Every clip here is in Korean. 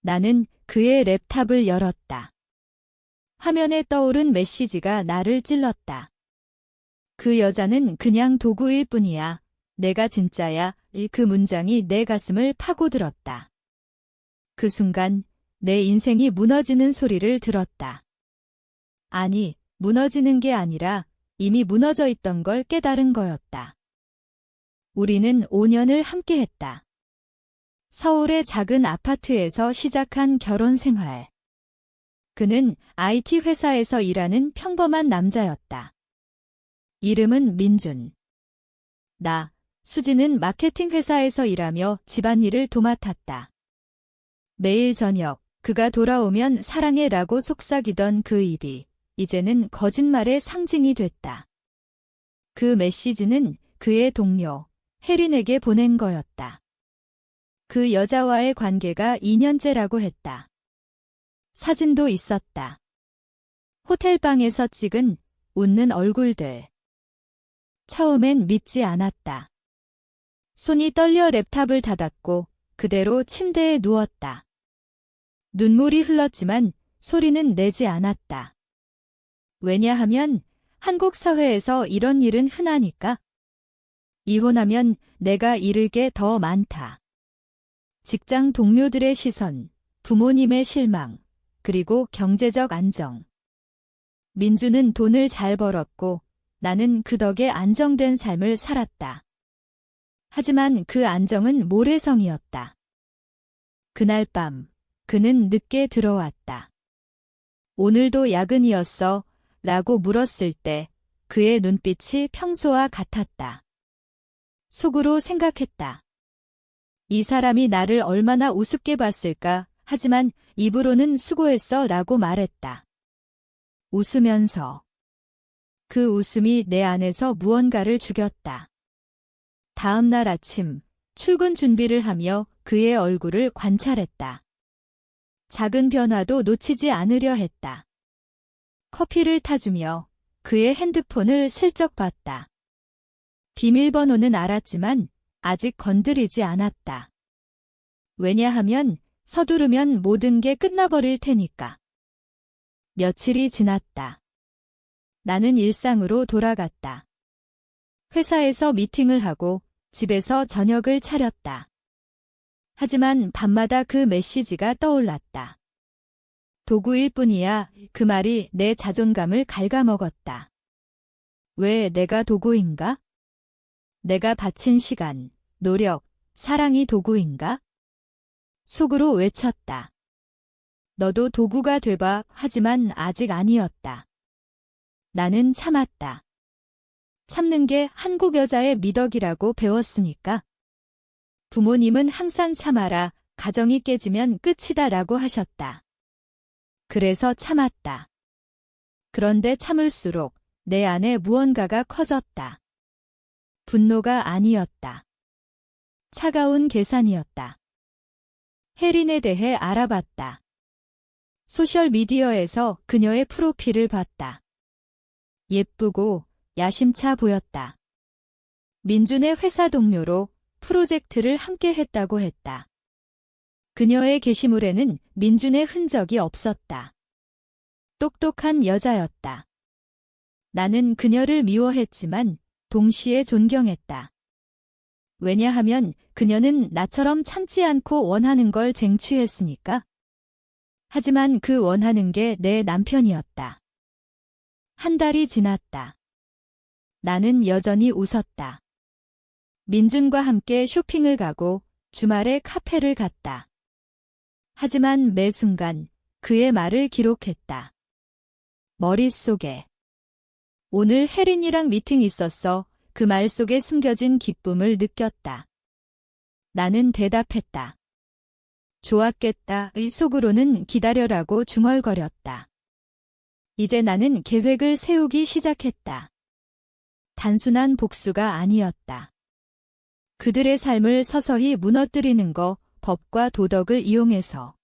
나는 그의 랩탑을 열었다. 화면에 떠오른 메시지가 나를 찔렀다. 그 여자는 그냥 도구일 뿐이야. 내가 진짜야. 그 문장이 내 가슴을 파고들었다. 그 순간 내 인생이 무너지는 소리를 들었다. 아니, 무너지는 게 아니라 이미 무너져 있던 걸 깨달은 거였다. 우리는 5년을 함께했다. 서울의 작은 아파트에서 시작한 결혼 생활. 그는 IT 회사에서 일하는 평범한 남자였다. 이름은 민준. 수지는 마케팅 회사에서 일하며 집안일을 도맡았다. 매일 저녁 그가 돌아오면 사랑해라고 속삭이던 그 입이 이제는 거짓말의 상징이 됐다. 그 메시지는 그의 동료 혜린에게 보낸 거였다. 그 여자와의 관계가 2년째라고 했다. 사진도 있었다. 호텔방에서 찍은 웃는 얼굴들. 처음엔 믿지 않았다. 손이 떨려 랩탑을 닫았고 그대로 침대에 누웠다. 눈물이 흘렀지만 소리는 내지 않았다. 왜냐하면 한국 사회에서 이런 일은 흔하니까. 이혼하면 내가 잃을 게 더 많다. 직장 동료들의 시선, 부모님의 실망, 그리고 경제적 안정. 민주는 돈을 잘 벌었고 나는 그 덕에 안정된 삶을 살았다. 하지만 그 안정은 모래성이었다. 그날 밤 그는 늦게 들어왔다. 오늘도 야근이었어? 라고 물었을 때 그의 눈빛이 평소와 같았다. 속으로 생각했다. 이 사람이 나를 얼마나 우습게 봤을까? 하지만 입으로는 수고했어 라고 말했다. 웃으면서. 그 웃음이 내 안에서 무언가를 죽였다. 다음 날 아침 출근 준비를 하며 그의 얼굴을 관찰했다. 작은 변화도 놓치지 않으려 했다. 커피를 타주며 그의 핸드폰을 슬쩍 봤다. 비밀번호는 알았지만 아직 건드리지 않았다. 왜냐하면 서두르면 모든 게 끝나버릴 테니까. 며칠이 지났다. 나는 일상으로 돌아갔다. 회사에서 미팅을 하고 집에서 저녁을 차렸다. 하지만 밤마다 그 메시지가 떠올랐다. 도구일 뿐이야. 그 말이 내 자존감을 갉아먹었다. 왜 내가 도구인가? 내가 바친 시간, 노력, 사랑이 도구인가? 속으로 외쳤다. 너도 도구가 돼봐. 하지만 아직 아니었다. 나는 참았다. 참는 게 한국 여자의 미덕이라고 배웠으니까. 부모님은 항상 참아라. 가정이 깨지면 끝이다 라고 하셨다. 그래서 참았다. 그런데 참을수록 내 안에 무언가가 커졌다. 분노가 아니었다. 차가운 계산이었다. 혜린에 대해 알아봤다. 소셜미디어에서 그녀의 프로필을 봤다. 예쁘고 야심차 보였다. 민준의 회사 동료로 프로젝트를 함께 했다고 했다. 그녀의 게시물에는 민준의 흔적이 없었다. 똑똑한 여자였다. 나는 그녀를 미워했지만 동시에 존경했다. 왜냐하면 그녀는 나처럼 참지 않고 원하는 걸 쟁취했으니까. 하지만 그 원하는 게 내 남편이었다. 한 달이 지났다. 나는 여전히 웃었다. 민준과 함께 쇼핑을 가고 주말에 카페를 갔다. 하지만 매 순간 그의 말을 기록했다. 머릿속에. 오늘 혜린이랑 미팅 있었어. 그 말 속에 숨겨진 기쁨을 느꼈다. 나는 대답했다. 좋았겠다. 의 속으로는 기다려라고 중얼거렸다. 이제 나는 계획을 세우기 시작했다. 단순한 복수가 아니었다. 그들의 삶을 서서히 무너뜨리는 거, 법과 도덕을 이용해서.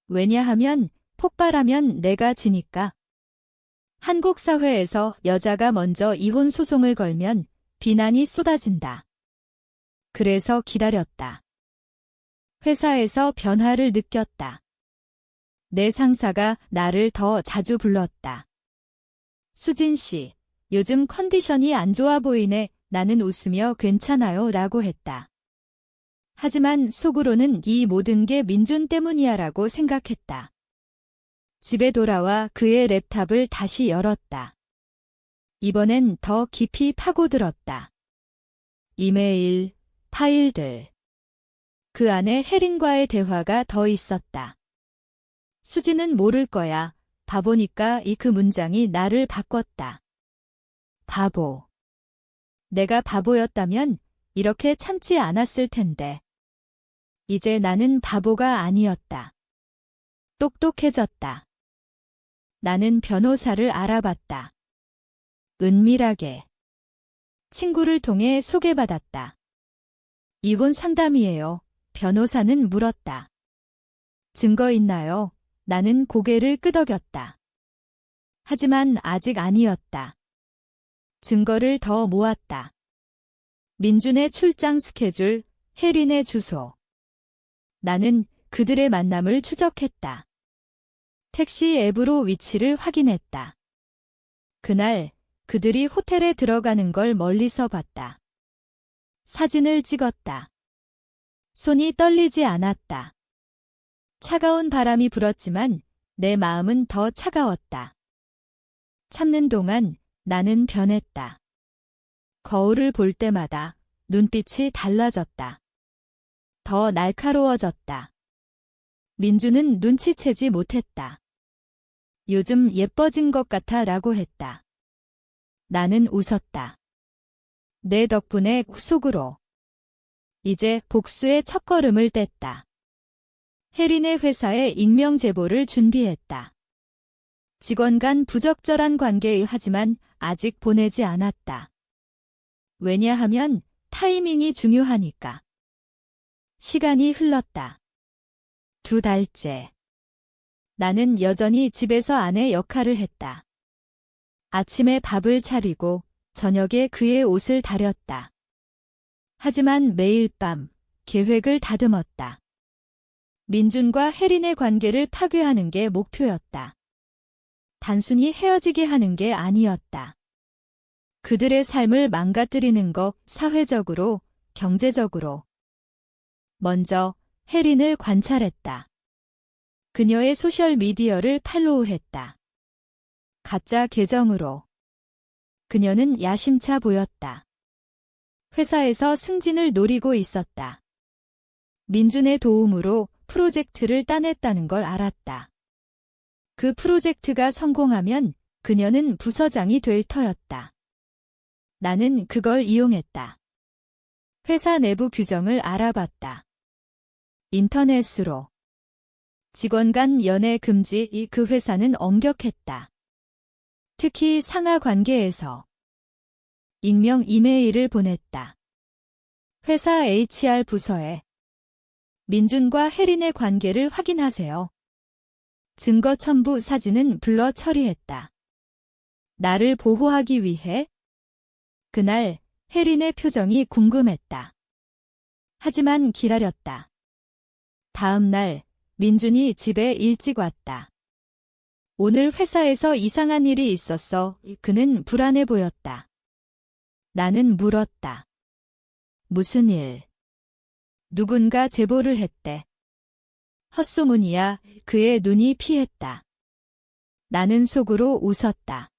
왜냐하면 폭발하면 내가 지니까. 한국 사회에서 여자가 먼저 이혼 소송을 걸면 비난이 쏟아진다. 그래서 기다렸다. 회사에서 변화를 느꼈다. 내 상사가 나를 더 자주 불렀다. 수진 씨, 요즘 컨디션이 안 좋아 보이네. 나는 웃으며 괜찮아요 라고 했다. 하지만 속으로는 이 모든 게 민준 때문이야 라고 생각했다. 집에 돌아와 그의 랩탑을 다시 열었다. 이번엔 더 깊이 파고들었다. 이메일, 파일들. 그 안에 혜린과의 대화가 더 있었다. 수지는 모를 거야. 바보니까 그 문장이 나를 바꿨다. 바보. 내가 바보였다면 이렇게 참지 않았을 텐데. 이제 나는 바보가 아니었다. 똑똑해졌다. 나는 변호사를 알아봤다. 은밀하게. 친구를 통해 소개받았다. 이혼 상담이에요. 변호사는 물었다. 증거 있나요? 나는 고개를 끄덕였다. 하지만 아직 아니었다. 증거를 더 모았다. 민준의 출장 스케줄, 혜린의 주소. 나는 그들의 만남을 추적했다. 택시 앱으로 위치를 확인했다. 그날 그들이 호텔에 들어가는 걸 멀리서 봤다. 사진을 찍었다. 손이 떨리지 않았다. 차가운 바람이 불었지만 내 마음은 더 차가웠다. 참는 동안 나는 변했다. 거울을 볼 때마다 눈빛이 달라졌다. 더 날카로워졌다. 민주는 눈치채지 못했다. 요즘 예뻐진 것 같아 라고 했다. 나는 웃었다. 내 덕분에 속으로. 이제 복수의 첫걸음을 뗐다. 혜린의 회사에 익명 제보를 준비했다. 직원 간 부적절한 관계의 하지만 아직 보내지 않았다. 왜냐하면 타이밍이 중요하니까. 시간이 흘렀다. 2달째. 나는 여전히 집에서 아내 역할을 했다. 아침에 밥을 차리고 저녁에 그의 옷을 다렸다. 하지만 매일 밤 계획을 다듬었다. 민준과 혜린의 관계를 파괴하는 게 목표였다. 단순히 헤어지게 하는 게 아니었다. 그들의 삶을 망가뜨리는 것, 사회적으로, 경제적으로. 먼저 혜린을 관찰했다. 그녀의 소셜미디어를 팔로우했다. 가짜 계정으로. 그녀는 야심차 보였다. 회사에서 승진을 노리고 있었다. 민준의 도움으로 프로젝트를 따냈다는 걸 알았다. 그 프로젝트가 성공하면 그녀는 부서장이 될 터였다. 나는 그걸 이용했다. 회사 내부 규정을 알아봤다. 인터넷으로. 직원 간 연애 금지 그 회사는 엄격했다. 특히 상하 관계에서. 익명 이메일을 보냈다. 회사 HR 부서에 민준과 혜린의 관계를 확인하세요. 증거 첨부 사진은 블러 처리했다. 나를 보호하기 위해? 그날 혜린의 표정이 궁금했다. 하지만 기다렸다. 다음 날 민준이 집에 일찍 왔다. 오늘 회사에서 이상한 일이 있었어. 그는 불안해 보였다. 나는 물었다. 무슨 일? 누군가 제보를 했대. 헛소문이야. 그의 눈이 피했다. 나는 속으로 웃었다.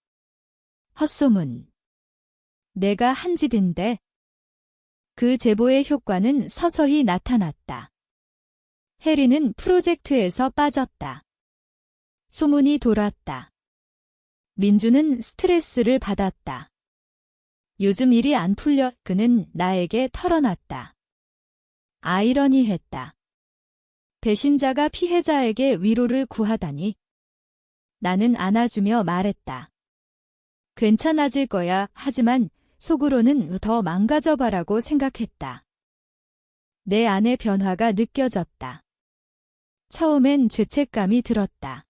헛소문. 내가 한 짓인데. 그 제보의 효과는 서서히 나타났다. 혜린은 프로젝트에서 빠졌다. 소문이 돌았다. 민주는 스트레스를 받았다. 요즘 일이 안 풀려. 그는 나에게 털어놨다. 아이러니했다. 배신자가 피해자에게 위로를 구하다니. 나는 안아주며 말했다. 괜찮아질 거야. 하지만 속으로는 더 망가져봐라고 생각했다. 내 안의 변화가 느껴졌다. 처음엔 죄책감이 들었다.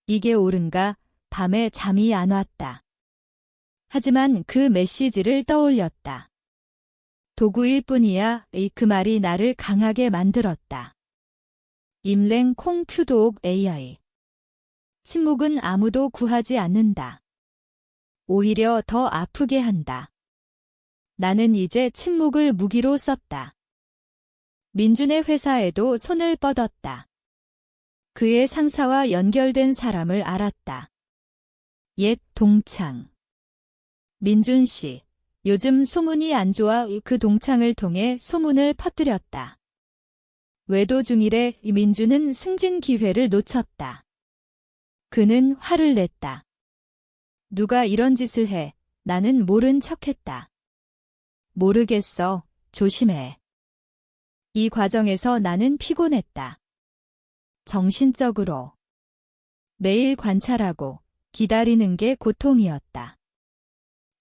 이게 옳은가? 밤에 잠이 안 왔다. 하지만 그 메시지를 떠올렸다. 도구일 뿐이야. 그 말이 나를 강하게 만들었다. 임랭 콩큐도옥 AI. 침묵은 아무도 구하지 않는다. 오히려 더 아프게 한다. 나는 이제 침묵을 무기로 썼다. 민준의 회사에도 손을 뻗었다. 그의 상사와 연결된 사람을 알았다. 옛 동창. 민준 씨, 요즘 소문이 안 좋아. 그 동창을 통해 소문을 퍼뜨렸다. 외도 중이래. 민준은 승진 기회를 놓쳤다. 그는 화를 냈다. 누가 이런 짓을 해? 나는 모른 척했다. 모르겠어. 조심해. 이 과정에서 나는 피곤했다. 정신적으로. 매일 관찰하고 기다리는 게 고통이었다.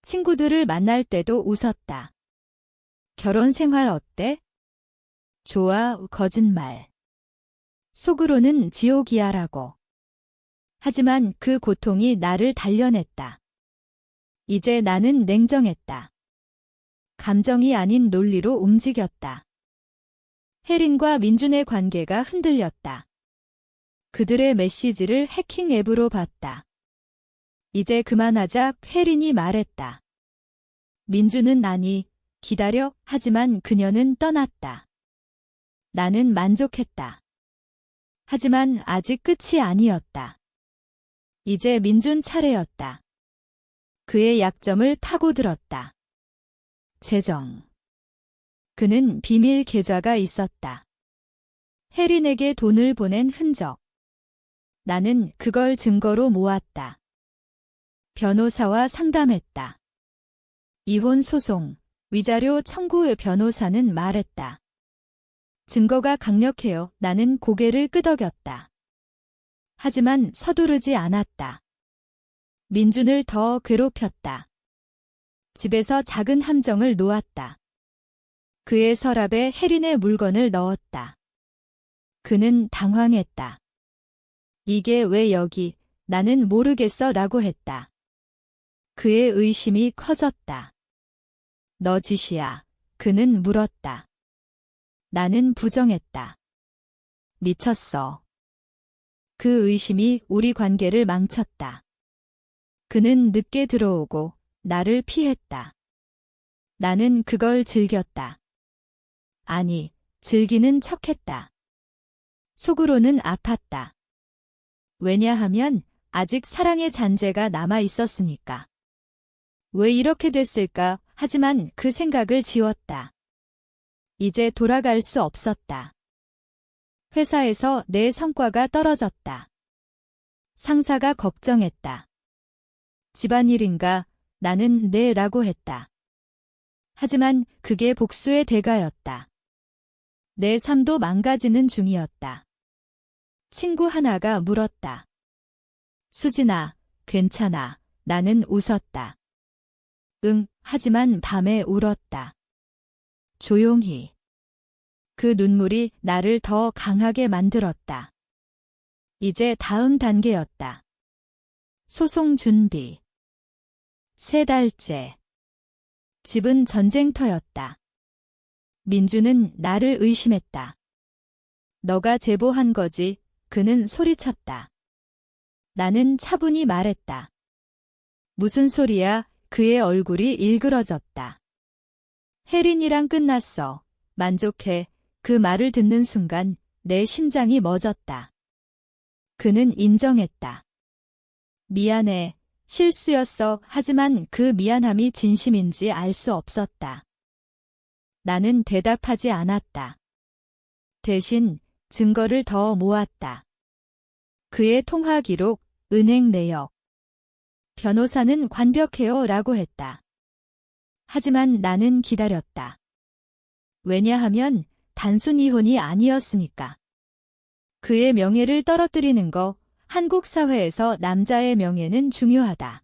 친구들을 만날 때도 웃었다. 결혼 생활 어때? 좋아. 거짓말. 속으로는 지옥이야라고. 하지만 그 고통이 나를 단련했다. 이제 나는 냉정했다. 감정이 아닌 논리로 움직였다. 혜린과 민준의 관계가 흔들렸다. 그들의 메시지를 해킹 앱으로 봤다. 이제 그만하자. 혜린이 말했다. 민준은 아니, 기다려. 하지만 그녀는 떠났다. 나는 만족했다. 하지만 아직 끝이 아니었다. 이제 민준 차례였다. 그의 약점을 파고들었다. 재정. 그는 비밀 계좌가 있었다. 혜린에게 돈을 보낸 흔적. 나는 그걸 증거로 모았다. 변호사와 상담했다. 이혼 소송, 위자료 청구. 변호사는 말했다. 증거가 강력해요. 나는 고개를 끄덕였다. 하지만 서두르지 않았다. 민준을 더 괴롭혔다. 집에서 작은 함정을 놓았다. 그의 서랍에 혜린의 물건을 넣었다. 그는 당황했다. 이게 왜 여기? 나는 모르겠어 라고 했다. 그의 의심이 커졌다. 너 짓이야. 그는 물었다. 나는 부정했다. 미쳤어. 그 의심이 우리 관계를 망쳤다. 그는 늦게 들어오고 나를 피했다. 나는 그걸 즐겼다. 아니, 즐기는 척했다. 속으로는 아팠다. 왜냐하면 아직 사랑의 잔재가 남아 있었으니까. 왜 이렇게 됐을까? 하지만 그 생각을 지웠다. 이제 돌아갈 수 없었다. 회사에서 내 성과가 떨어졌다. 상사가 걱정했다. 집안일인가? 나는 네라고 했다. 하지만 그게 복수의 대가였다. 내 삶도 망가지는 중이었다. 친구 하나가 물었다. 수진아, 괜찮아. 나는 웃었다. 응, 하지만 밤에 울었다. 조용히. 그 눈물이 나를 더 강하게 만들었다. 이제 다음 단계였다. 소송 준비. 3달째. 집은 전쟁터였다. 민주는 나를 의심했다. 너가 제보한 거지. 그는 소리쳤다. 나는 차분히 말했다. 무슨 소리야? 그의 얼굴이 일그러졌다. 혜린이랑 끝났어. 만족해. 그 말을 듣는 순간 내 심장이 멎었다. 그는 인정했다. 미안해. 실수였어. 하지만 그 미안함이 진심인지 알 수 없었다. 나는 대답하지 않았다. 대신 증거를 더 모았다. 그의 통화 기록, 은행 내역. 변호사는 완벽해요 라고 했다. 하지만 나는 기다렸다. 왜냐하면 단순 이혼이 아니었으니까. 그의 명예를 떨어뜨리는 거, 한국 사회에서 남자의 명예는 중요하다.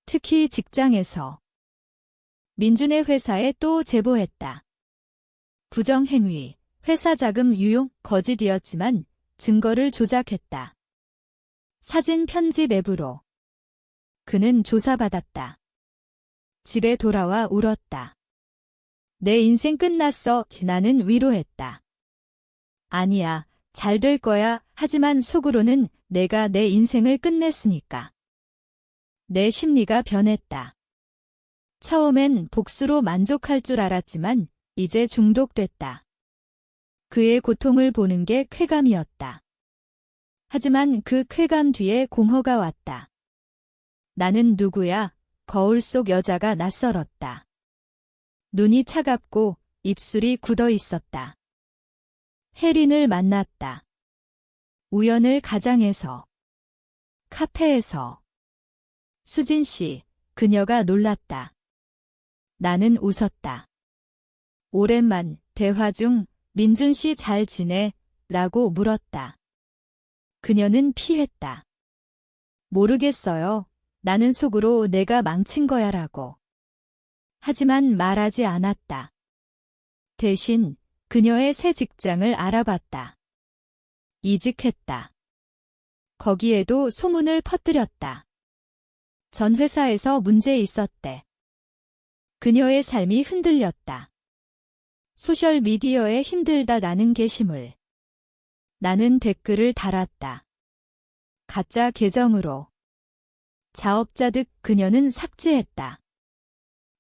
특히 직장에서. 민준의 회사에 또 제보했다. 부정행위, 회사 자금 유용, 거짓이었지만 증거를 조작했다. 사진 편집 앱으로. 그는 조사받았다. 집에 돌아와 울었다. 내 인생 끝났어. 나는 위로했다. 아니야, 잘 될 거야. 하지만 속으로는 내가 내 인생을 끝냈으니까. 내 심리가 변했다. 처음엔 복수로 만족할 줄 알았지만 이제 중독됐다. 그의 고통을 보는 게 쾌감이었다. 하지만 그 쾌감 뒤에 공허가 왔다. 나는 누구야? 거울 속 여자가 낯설었다. 눈이 차갑고 입술이 굳어 있었다. 혜린을 만났다. 우연을 가장해서. 카페에서. 수진 씨, 그녀가 놀랐다. 나는 웃었다. 오랜만 대화 중 민준 씨 잘 지내? 라고 물었다. 그녀는 피했다. 모르겠어요. 나는 속으로 내가 망친 거야 라고. 하지만 말하지 않았다. 대신 그녀의 새 직장을 알아봤다. 이직했다. 거기에도 소문을 퍼뜨렸다. 전 회사에서 문제 있었대. 그녀의 삶이 흔들렸다. 소셜미디어에 힘들다라는 게시물. 나는 댓글을 달았다. 가짜 계정으로. 자업자득 그녀는 삭제했다.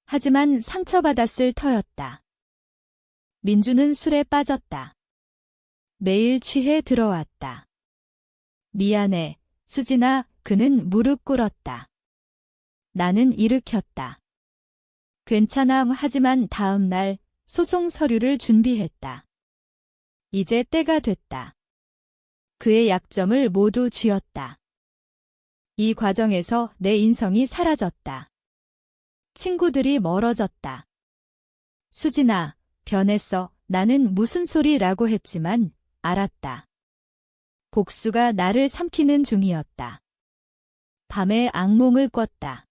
하지만 상처받았을 터였다. 민주는 술에 빠졌다. 매일 취해 들어왔다. 미안해, 수진아. 그는 무릎 꿇었다. 나는 일으켰다. 괜찮아. 하지만 다음 날 소송 서류를 준비했다. 이제 때가 됐다. 그의 약점을 모두 쥐었다. 이 과정에서 내 인성이 사라졌다. 친구들이 멀어졌다. 수진아, 변했어. 나는 무슨 소리라고 했지만 알았다. 복수가 나를 삼키는 중이었다. 밤에 악몽을 꿨다.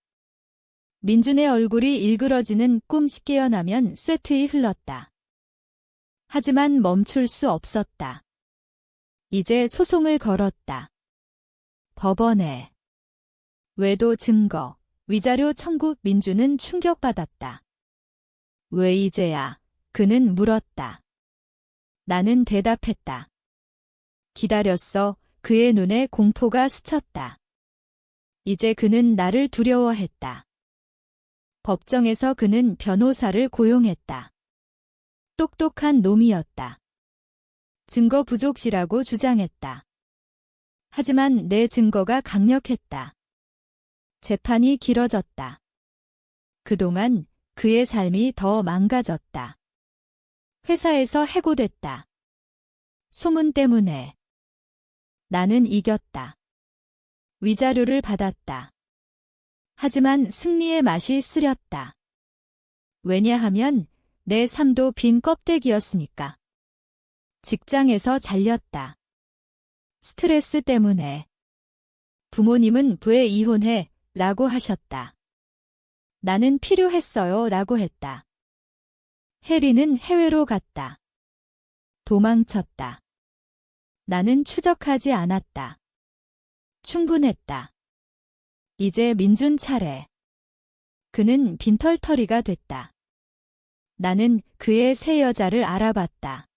민준의 얼굴이 일그러지는 꿈. 깨어나면 스웨트이 흘렀다. 하지만 멈출 수 없었다. 이제 소송을 걸었다. 법원에. 외도 증거, 위자료 청구. 민준은 충격받았다. 왜 이제야? 그는 물었다. 나는 대답했다. 기다렸어. 그의 눈에 공포가 스쳤다. 이제 그는 나를 두려워했다. 법정에서 그는 변호사를 고용했다. 똑똑한 놈이었다. 증거 부족이라고 주장했다. 하지만 내 증거가 강력했다. 재판이 길어졌다. 그동안 그의 삶이 더 망가졌다. 회사에서 해고됐다. 소문 때문에. 나는 이겼다. 위자료를 받았다. 하지만 승리의 맛이 쓰렸다. 왜냐하면 내 삶도 빈 껍데기였으니까. 직장에서 잘렸다. 스트레스 때문에. 부모님은 왜 이혼해? 라고 하셨다. 나는 필요했어요. 라고 했다. 혜리는 해외로 갔다. 도망쳤다. 나는 추적하지 않았다. 충분했다. 이제 민준 차례. 그는 빈털터리가 됐다. 나는 그의 새 여자를 알아봤다.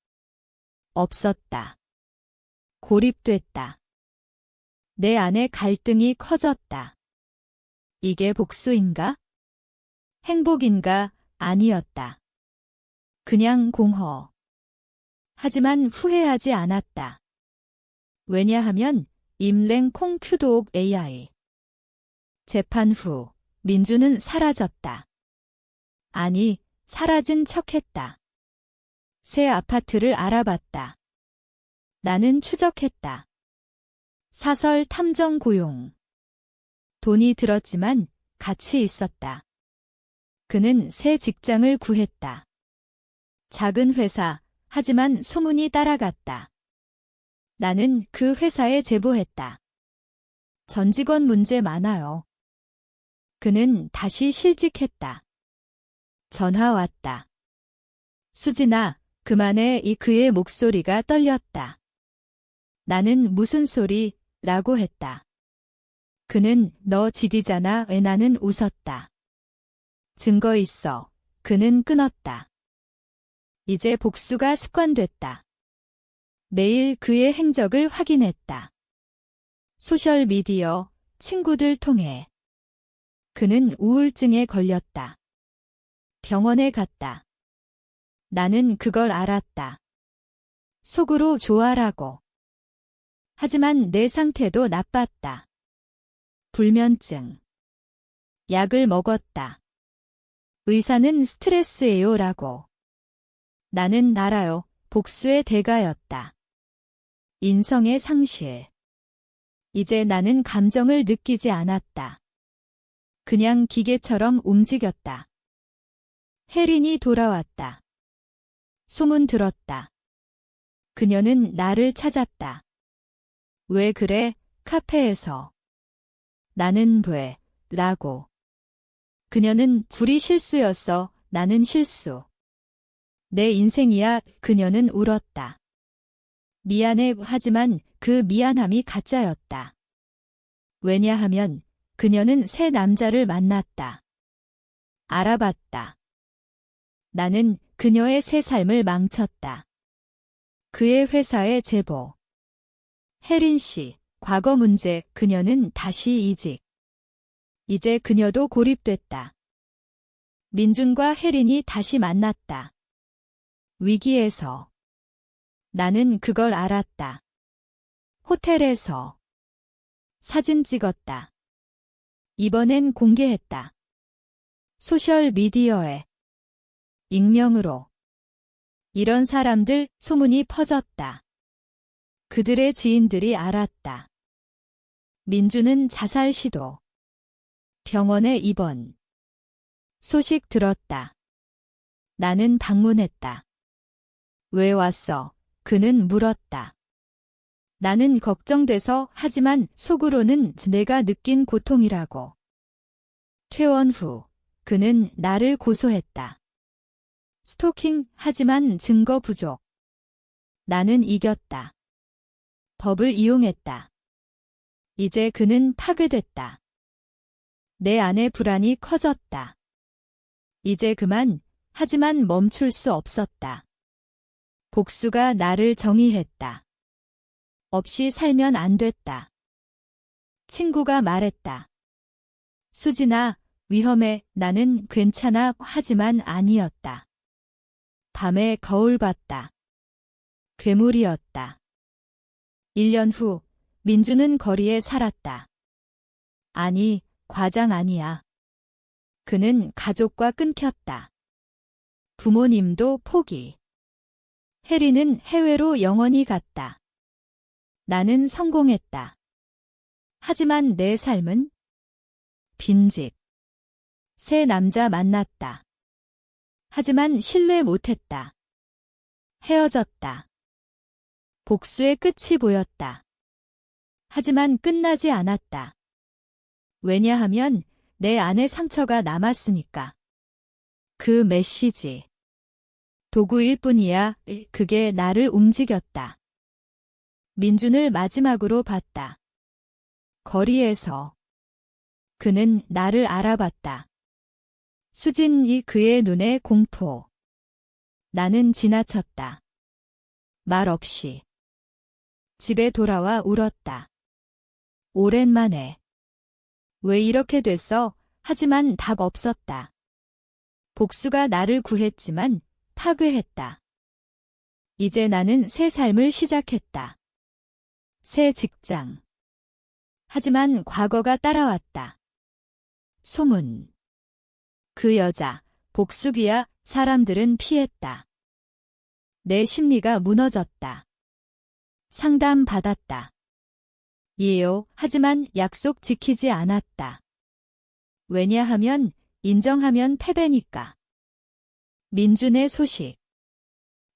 없었다. 고립됐다. 내 안에 갈등이 커졌다. 이게 복수인가? 행복인가? 아니었다. 그냥 공허. 하지만 후회하지 않았다. 왜냐하면 임랭 콩큐도옥 AI. 재판 후 민주는 사라졌다. 아니, 사라진 척했다. 새 아파트를 알아봤다. 나는 추적했다. 사설 탐정 고용. 돈이 들었지만 가치 있었다. 그는 새 직장을 구했다. 작은 회사, 하지만 소문이 따라갔다. 나는 그 회사에 제보했다. 전 직원 문제 많아요. 그는 다시 실직했다. 전화 왔다. 수진아, 그만해. 그의 목소리가 떨렸다. 나는 무슨 소리? 라고 했다. 그는 너 지디잖아. 왜? 나는 웃었다. 증거 있어. 그는 끊었다. 이제 복수가 습관됐다. 매일 그의 행적을 확인했다. 소셜미디어, 친구들 통해. 그는 우울증에 걸렸다. 병원에 갔다. 나는 그걸 알았다. 속으로 좋아라고. 하지만 내 상태도 나빴다. 불면증. 약을 먹었다. 의사는 스트레스예요 라고. 나는 알아요. 복수의 대가였다. 인성의 상실. 이제 나는 감정을 느끼지 않았다. 그냥 기계처럼 움직였다. 혜린이 돌아왔다. 소문 들었다. 그녀는 나를 찾았다. 왜 그래? 카페에서. 나는 왜? 라고. 그녀는 둘이 실수였어. 나는 실수. 내 인생이야. 그녀는 울었다. 미안해. 하지만 그 미안함이 가짜였다. 왜냐하면 그녀는 새 남자를 만났다. 알아봤다. 나는 그녀의 새 삶을 망쳤다. 그의 회사에 제보. 혜린 씨, 과거 문제. 그녀는 다시 이직. 이제 그녀도 고립됐다. 민준과 혜린이 다시 만났다. 위기에서. 나는 그걸 알았다. 호텔에서. 사진 찍었다. 이번엔 공개했다. 소셜미디어에. 익명으로. 이런 사람들 소문이 퍼졌다. 그들의 지인들이 알았다. 민주는 자살 시도. 병원에 입원. 소식 들었다. 나는 방문했다. 왜 왔어? 그는 물었다. 나는 걱정돼서. 하지만 속으로는 내가 느낀 고통이라고. 퇴원 후 그는 나를 고소했다. 스토킹. 하지만 증거 부족. 나는 이겼다. 법을 이용했다. 이제 그는 파괴됐다. 내 안의 불안이 커졌다. 이제 그만. 하지만 멈출 수 없었다. 복수가 나를 정의했다. 없이 살면 안 됐다. 친구가 말했다. 수진아, 위험해. 나는 괜찮아. 하지만 아니었다. 밤에 거울 봤다. 괴물이었다. 1년 후 민주는 거리에 살았다. 아니, 과장 아니야. 그는 가족과 끊겼다. 부모님도 포기. 혜리는 해외로 영원히 갔다. 나는 성공했다. 하지만 내 삶은 빈집. 새 남자 만났다. 하지만 신뢰 못했다. 헤어졌다. 복수의 끝이 보였다. 하지만 끝나지 않았다. 왜냐하면 내 안에 상처가 남았으니까. 그 메시지. 도구일 뿐이야. 그게 나를 움직였다. 민준을 마지막으로 봤다. 거리에서. 그는 나를 알아봤다. 수진이 그의 눈에 공포. 나는 지나쳤다. 말 없이. 집에 돌아와 울었다. 오랜만에. 왜 이렇게 됐어? 하지만 답 없었다. 복수가 나를 구했지만 파괴했다. 이제 나는 새 삶을 시작했다. 새 직장. 하지만 과거가 따라왔다. 소문. 그 여자, 복수기야. 사람들은 피했다. 내 심리가 무너졌다. 상담 받았다. 예요. 하지만 약속 지키지 않았다. 왜냐하면 인정하면 패배니까. 민준의 소식.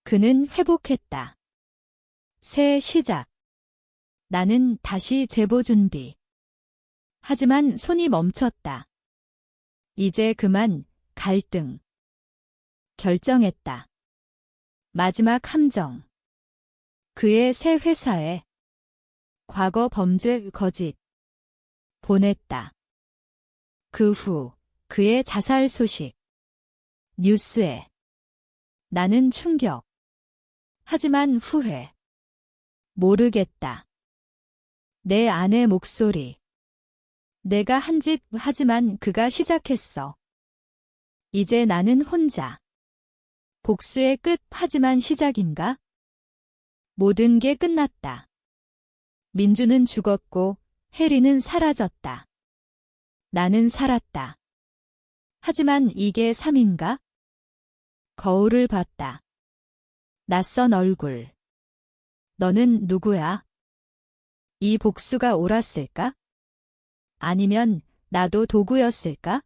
그는 회복했다. 새 시작. 나는 다시 제보 준비. 하지만 손이 멈췄다. 이제 그만. 갈등. 결정했다. 마지막 함정. 그의 새 회사에. 과거 범죄 거짓. 보냈다. 그 후 그의 자살 소식. 뉴스에. 나는 충격. 하지만 후회. 모르겠다. 내 아내 목소리. 내가 한 짓 하지만 그가 시작했어. 이제 나는 혼자. 복수의 끝 하지만 시작인가? 모든 게 끝났다. 민주는 죽었고 해리는 사라졌다. 나는 살았다. 하지만 이게 삶인가? 거울을 봤다. 낯선 얼굴. 너는 누구야? 이 복수가 옳았을까? 아니면 나도 도구였을까?